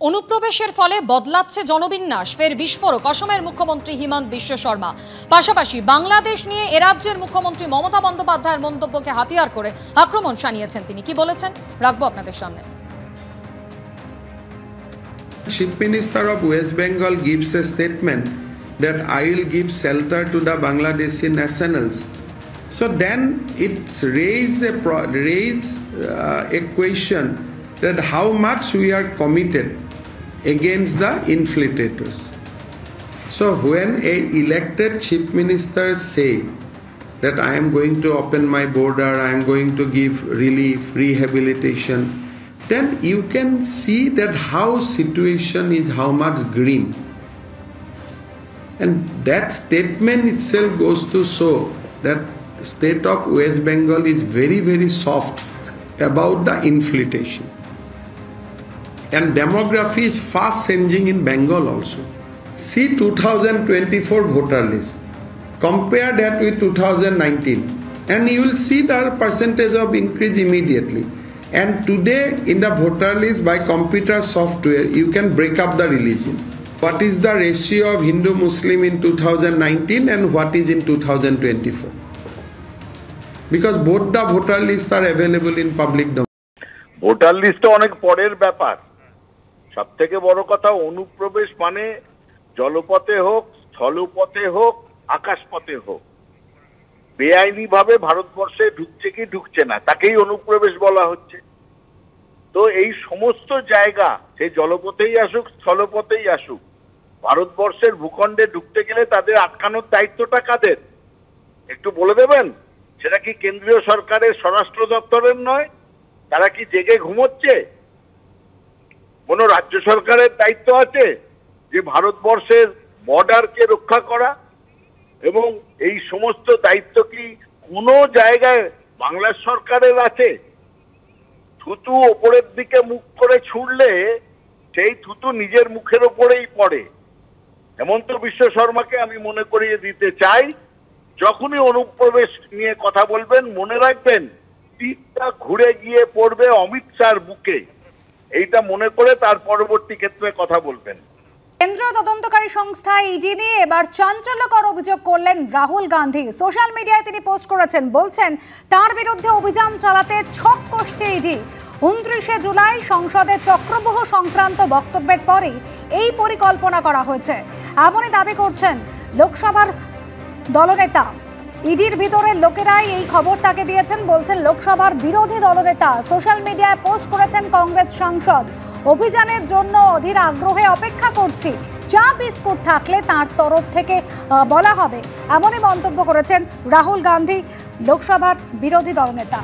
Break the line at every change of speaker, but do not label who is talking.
অনুপ্রবেশের ফলে বদলাচ্ছে জনবিন্যাস, ফের বিস্ফোরক অসমের মুখ্যমন্ত্রী হিমন্ত বিশ্ব শর্মা। পাশাপাশি বাংলাদেশ নিয়ে এ রাজ্যের মুখ্যমন্ত্রী মমতা বন্দ্যোপাধ্যায়ের মন্তব্যকে হাতিয়ার করে আক্রমণ শানিয়েছেন তিনি। কি বলেছেন রাখবো আপনাদের সামনে।
Chief Minister of West Bengal gives a statement that I will give shelter to the Bangladeshi nationals. So then it's raise a question that how much we are committed against the infiltrators. So when a elected chief minister say that I am going to open my border, I am going to give relief, rehabilitation, then you can see that how situation is how much grim. And that statement itself goes to show that state of West Bengal is very, very soft about the infiltration. And demography is fast changing in Bengal also. See 2024 voter list. Compare that with 2019. And you will see the percentage of increase immediately. And today in the voter list by computer software, you can break up the religion. What is the ratio of Hindu-Muslim in 2019 and what is in 2024? Because both the voter lists are available in public domain.
Voter list অনেক পরের ব্যাপার। সবথেকে বড় কথা অনুপ্রবেশ মানে জলপথে হোক, স্থলপথে হোক, আকাশপথে হোক, বেআইনি ভাবে ভারতবর্ষে ঢুকছে কি ঢুকছে না তাকেই অনুপ্রবেশ বলা হচ্ছে। তো এই সমস্ত জায়গা সেই জলপথেই আসুক, স্থলপথেই আসুক, ভারতবর্ষের ভূখণ্ডে ঢুকতে গেলে তাদের আটকানোর দায়িত্বটা কাদের একটু বলে দেবেন? সেটা কি কেন্দ্রীয় সরকারের স্বরাষ্ট্র দপ্তরের নয়? তারা কি জেগে ঘুমোচ্ছে? কোন রাজ্য সরকারের দায়িত্ব আছে যে ভারতবর্ষের বর্ডারকে রক্ষা করা? এবং এই সমস্ত দায়িত্ব কি কোনো জায়গায় বাংলার সরকারের আছে? থুতু ওপরের দিকে মুখ করে ছুড়লে সেই থুতু নিজের মুখের ওপরেই পড়ে। হেমন্ত বিশ্ব শর্মাকে আমি মনে করিয়ে দিতে চাই, যখনই অনুপ্রবেশ নিয়ে কথা বলবেন মনে রাখবেন তীরটা ঘুরে গিয়ে পড়বে অমিত শাহর বুকে। এইটা মনে করে তার পরবর্তী ক্ষেত্রে কথা বলবেন।
কেন্দ্রীয় তদন্তকারী সংস্থা ইডি নিয়ে এবার চাঞ্চল্যকর অভিযোগ করলেন রাহুল গান্ধী। সোশ্যাল মিডিয়ায় তিনি পোস্ট করেছেন, বলছেন তার বিরুদ্ধে অভিযান চালাতে ছক কষছে ইডি। 29শে জুলাই সংসদে চক্রব্যূহ সংক্রান্ত বক্তব্যের পরেই এই পরিকল্পনা করা হয়েছে, এমনই দাবি করছেন লোকসভার দলনেতা। ইডির ভিতরের লোকেরাই এই খবর তাকে দিয়েছেন, বলছেন লোকসভার বিরোধী দলনেতা। সোশ্যাল মিডিয়ায় পোস্ট করেছেন কংগ্রেস সাংসদ, অভিযানের জন্য অধীর আগ্রহে অপেক্ষা করছি, চা বিস্কুট থাকলে তার তরফ থেকে বলা হবে, এমনই মন্তব্য করেছেন রাহুল গান্ধী, লোকসভার বিরোধী দলনেতা।